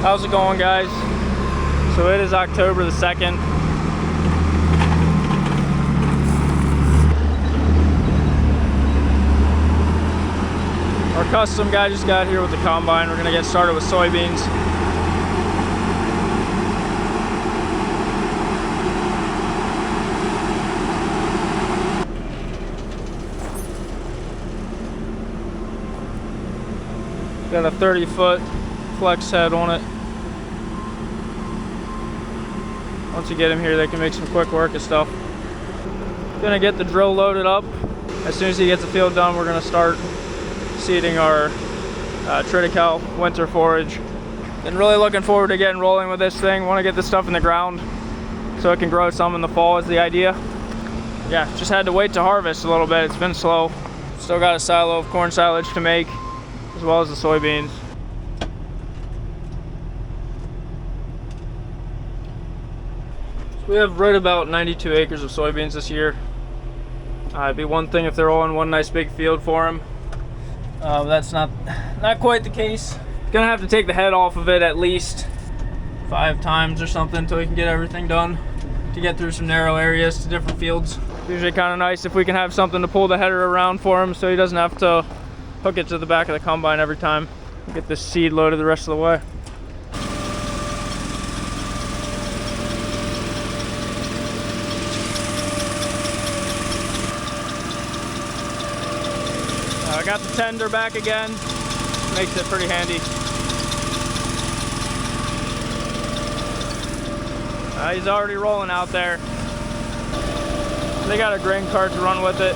How's it going, guys? So it is October the 2nd. Our custom guy just got here with the combine. We're gonna get started with soybeans. Got a 30-foot flex head on it. Once you get him here, they can make some quick work of stuff. Gonna get the drill loaded up. As soon as he gets the field done, we're gonna start seeding our triticale winter forage. And really looking forward to getting rolling with this thing. Want to get this stuff in the ground so it can grow some in the fall is the idea. Yeah, just had to wait to harvest a little bit. It's been slow. Still got a silo of corn silage to make, as well as the soybeans. We have right about 92 acres of soybeans this year. It'd be one thing if they're all in one nice big field for them. That's not quite the case. Gonna have to take the head off of it at least 5 times or something until we can get everything done to get through some narrow areas to different fields. Usually kind of nice if we can have something to pull the header around for him so he doesn't have to hook it to the back of the combine every time. Get this seed loaded the rest of the way. I got the tender back again. Makes it pretty handy. He's already rolling out there. They got a grain cart to run with it.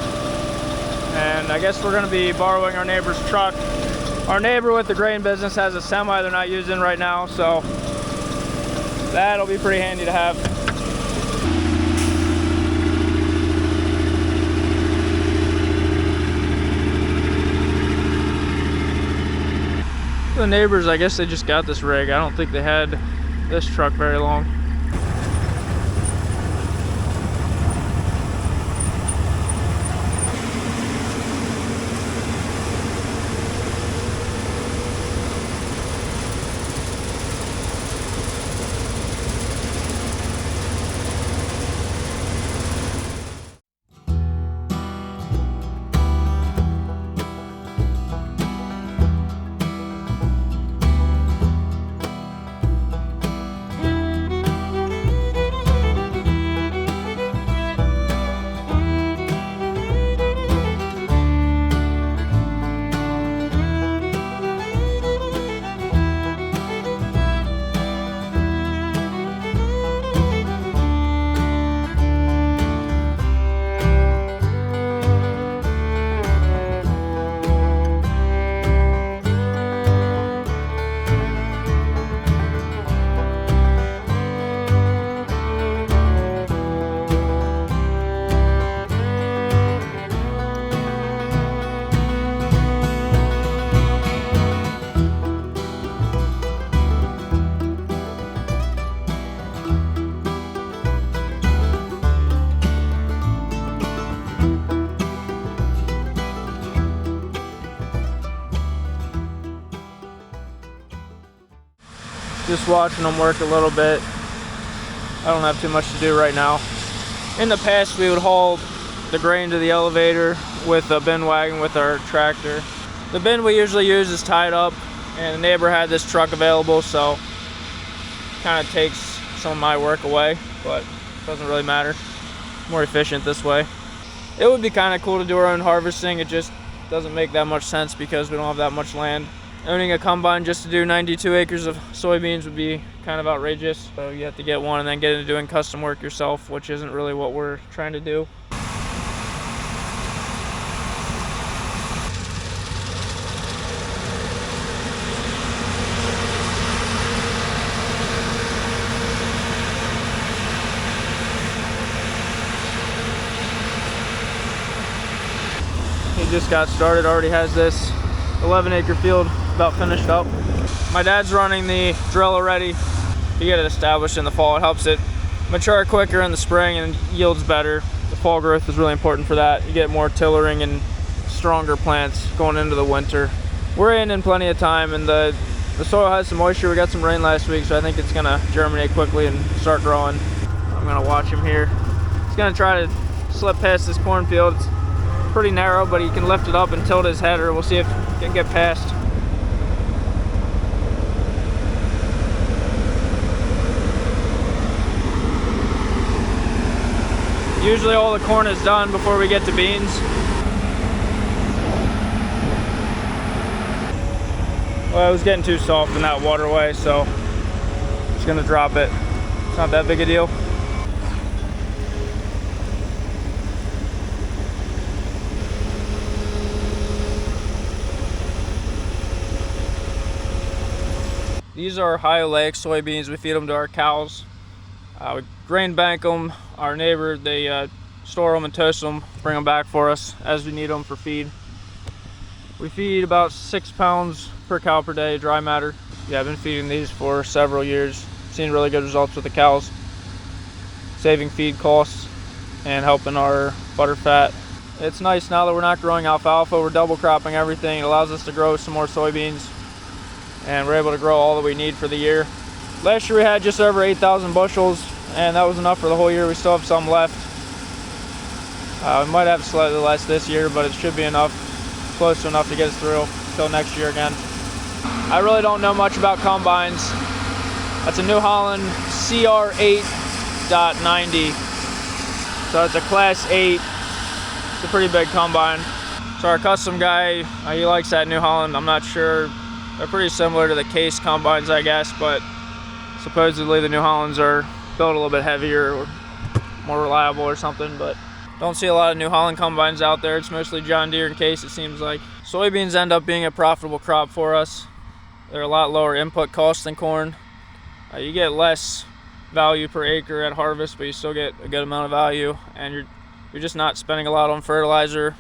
And I guess we're gonna be borrowing our neighbor's truck. Our neighbor with the grain business has a semi they're not using right now, so that'll be pretty handy to have. The neighbors, I guess they just got this rig. I don't think they had this truck very long. Just watching them work a little bit. I don't have too much to do right now. In the past, we would haul the grain to the elevator with a bin wagon with our tractor. The bin we usually use is tied up, and the neighbor had this truck available, so kind of takes some of my work away, but it doesn't really matter. More efficient this way. It would be kind of cool to do our own harvesting. It just doesn't make that much sense because we don't have that much land. Owning a combine just to do 92 acres of soybeans would be kind of outrageous. So you have to get one and then get into doing custom work yourself, which isn't really what we're trying to do. He just got started, already has this 11-acre field about finished up. My dad's running the drill already to get it established in the fall. It helps it mature quicker in the spring and yields better. The fall growth is really important for that. You get more tillering and stronger plants going into the winter. We're in plenty of time, and the The soil has some moisture. We got some rain last week, so I think it's gonna germinate quickly and start growing. I'm gonna watch him here. He's gonna try to slip past this cornfield. It's pretty narrow, but he can lift it up and tilt his header. We'll see if he can get past. Usually all the corn is done before we get to beans. Well, it was getting too soft in that waterway, so just gonna drop it. It's not that big a deal. These are high oleic soybeans. We feed them to our cows. We grain bank them. Our neighbor, they store them and toast them, bring them back for us as we need them for feed. We feed about 6 pounds per cow per day, dry matter. Yeah, I've been feeding these for several years. Seen really good results with the cows. Saving feed costs and helping our butter fat. It's nice now that we're not growing alfalfa, we're double cropping everything. It allows us to grow some more soybeans, and we're able to grow all that we need for the year. Last year we had just over 8,000 bushels, and that was enough for the whole year. We still have some left. We might have slightly less this year, but it should be enough, close to enough to get us through until next year again. I really don't know much about combines. That's a New Holland CR8.90. So it's a class 8. It's a pretty big combine. So our custom guy, he likes that New Holland. I'm not sure. They're pretty similar to the case combines, I guess, but supposedly the New Hollands are built a little bit heavier or more reliable or something, but don't see a lot of New Holland combines out there. It's mostly John Deere and Case, it seems like. Soybeans end up being a profitable crop for us. They're a lot lower input cost than corn. You get less value per acre at harvest, but you still get a good amount of value, and you're just not spending a lot on fertilizer.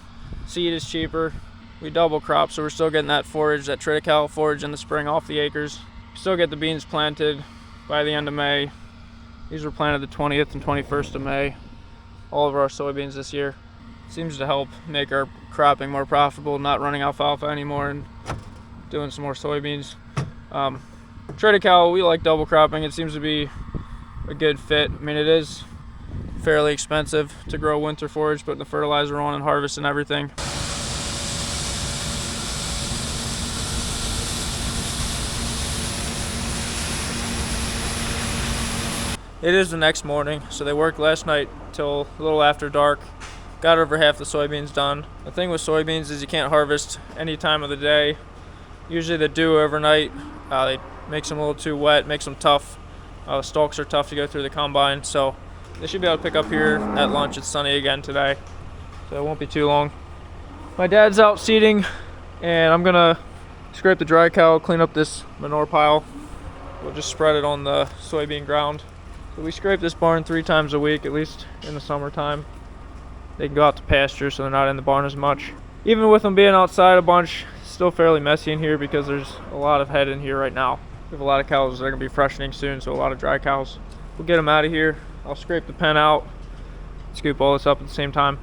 Seed is cheaper. We double crop, so we're still getting that forage, that triticale forage in the spring off the acres. We still get the beans planted by the end of May. These were planted the 20th and 21st of May. All of our soybeans this year. Seems to help make our cropping more profitable, not running alfalfa anymore and doing some more soybeans. Triticale, we like double cropping. It seems to be a good fit. I mean, it is fairly expensive to grow winter forage, putting the fertilizer on and harvest and everything. It is the next morning, so they worked last night till a little after dark. Got over half the soybeans done. The thing with soybeans is you can't harvest any time of the day. Usually they do overnight. They makes them a little too wet, makes them tough. The stalks are tough to go through the combine, so they should be able to pick up here at lunch. It's sunny again today, so it won't be too long. My dad's out seeding, and I'm gonna scrape the dry cow, clean up this manure pile. We'll just spread it on the soybean ground. So we scrape this barn 3 times a week, at least in the summertime. They can go out to pasture, so they're not in the barn as much. Even with them being outside a bunch, it's still fairly messy in here because there's a lot of head in here right now. We have a lot of cows that are gonna be freshening soon, so a lot of dry cows. We'll get them out of here. I'll scrape the pen out, scoop all this up at the same time.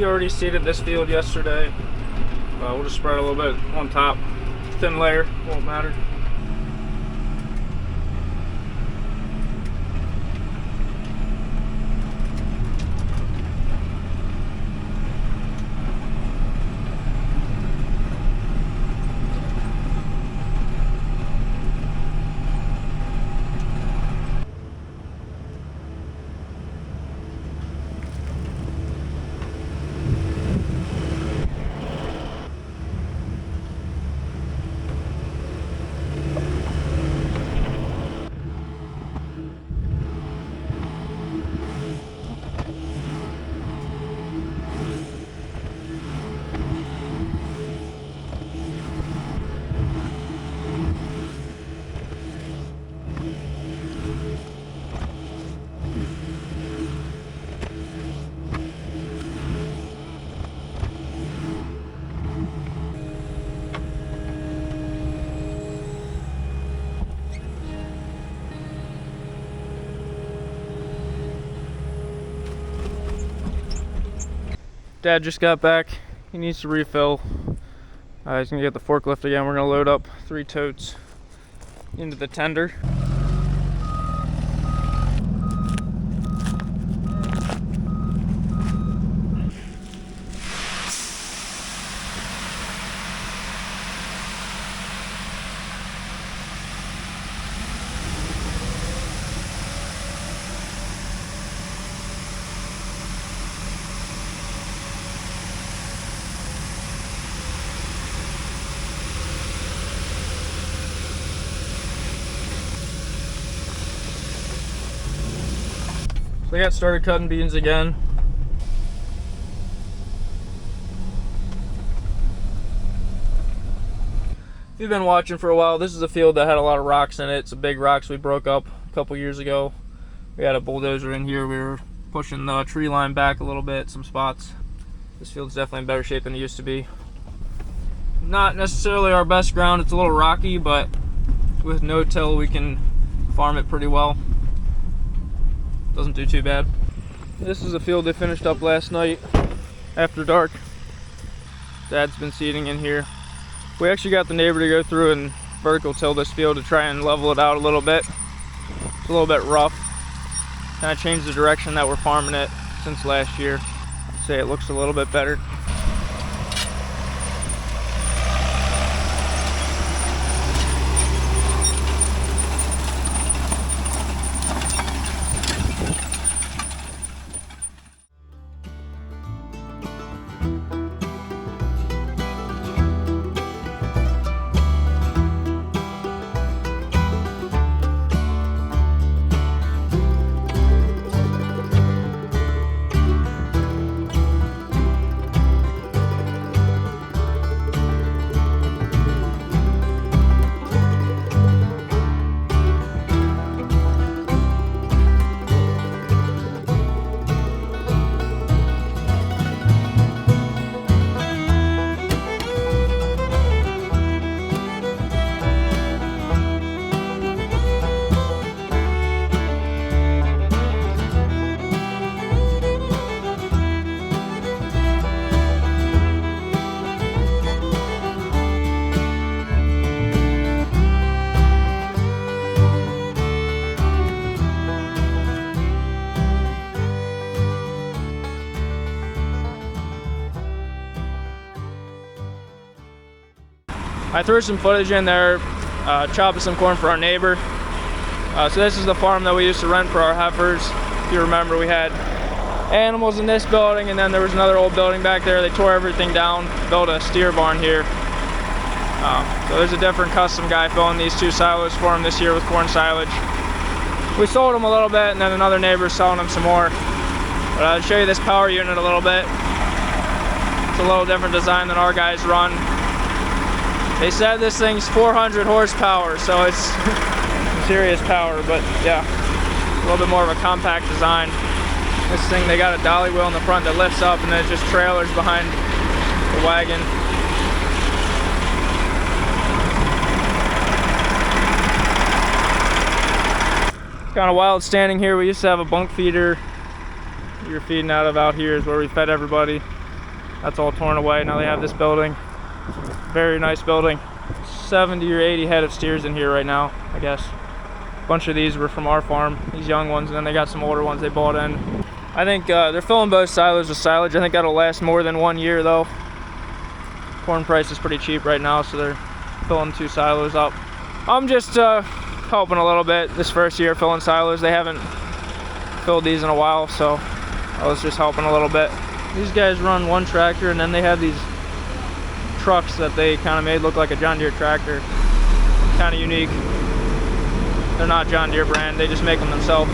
We already seeded this field yesterday. We'll just spread a little bit on top. Thin layer, won't matter. Dad just got back. He needs to refill. He's gonna get the forklift again. We're gonna load up 3 totes into the tender. So I got started cutting beans again. If you've been watching for a while, this is a field that had a lot of rocks in it. It's a big rocks we broke up a couple years ago. We had a bulldozer in here. We were pushing the tree line back a little bit, some spots. This field's definitely in better shape than it used to be. Not necessarily our best ground. It's a little rocky, but with no-till we can farm it pretty well. Doesn't do too bad. This is a field they finished up last night after dark. Dad's been seeding in here. We actually got the neighbor to go through and vertical till this field to try and level it out a little bit. It's a little bit rough. Kind of changed the direction that we're farming it since last year. I'd say it looks a little bit better. I threw some footage in there, chopping some corn for our neighbor. So this is the farm that we used to rent for our heifers. If you remember, we had animals in this building, and then there was another old building back there. They tore everything down, built a steer barn here. So there's a different custom guy filling these 2 silos for him this year with corn silage. We sold them a little bit, and then another neighbor's selling them some more. But I'll show you this power unit a little bit. It's a little different design than our guys run. They said this thing's 400 horsepower, so it's serious power, but yeah, a little bit more of a compact design. This thing, they got a dolly wheel in the front that lifts up, and then it just trailers behind the wagon. Kind of wild standing here. We used to have a bunk feeder we were feeding out of. Out here is where we fed everybody. That's all torn away. Now they have this building. Very nice building. 70 or 80 head of steers in here right now, I guess. A bunch of these were from our farm, these young ones, and then they got some older ones they bought in. I think they're filling both silos with silage. I think that'll last more than 1 year though. Corn price is pretty cheap right now, so they're filling 2 silos up. I'm just helping a little bit this first year filling silos. They haven't filled these in a while, so I was just helping a little bit. These guys run one tractor, and then they have these trucks that they kind of made look like a John Deere tractor. Kind of unique. They're not John Deere brand, they just make them themselves.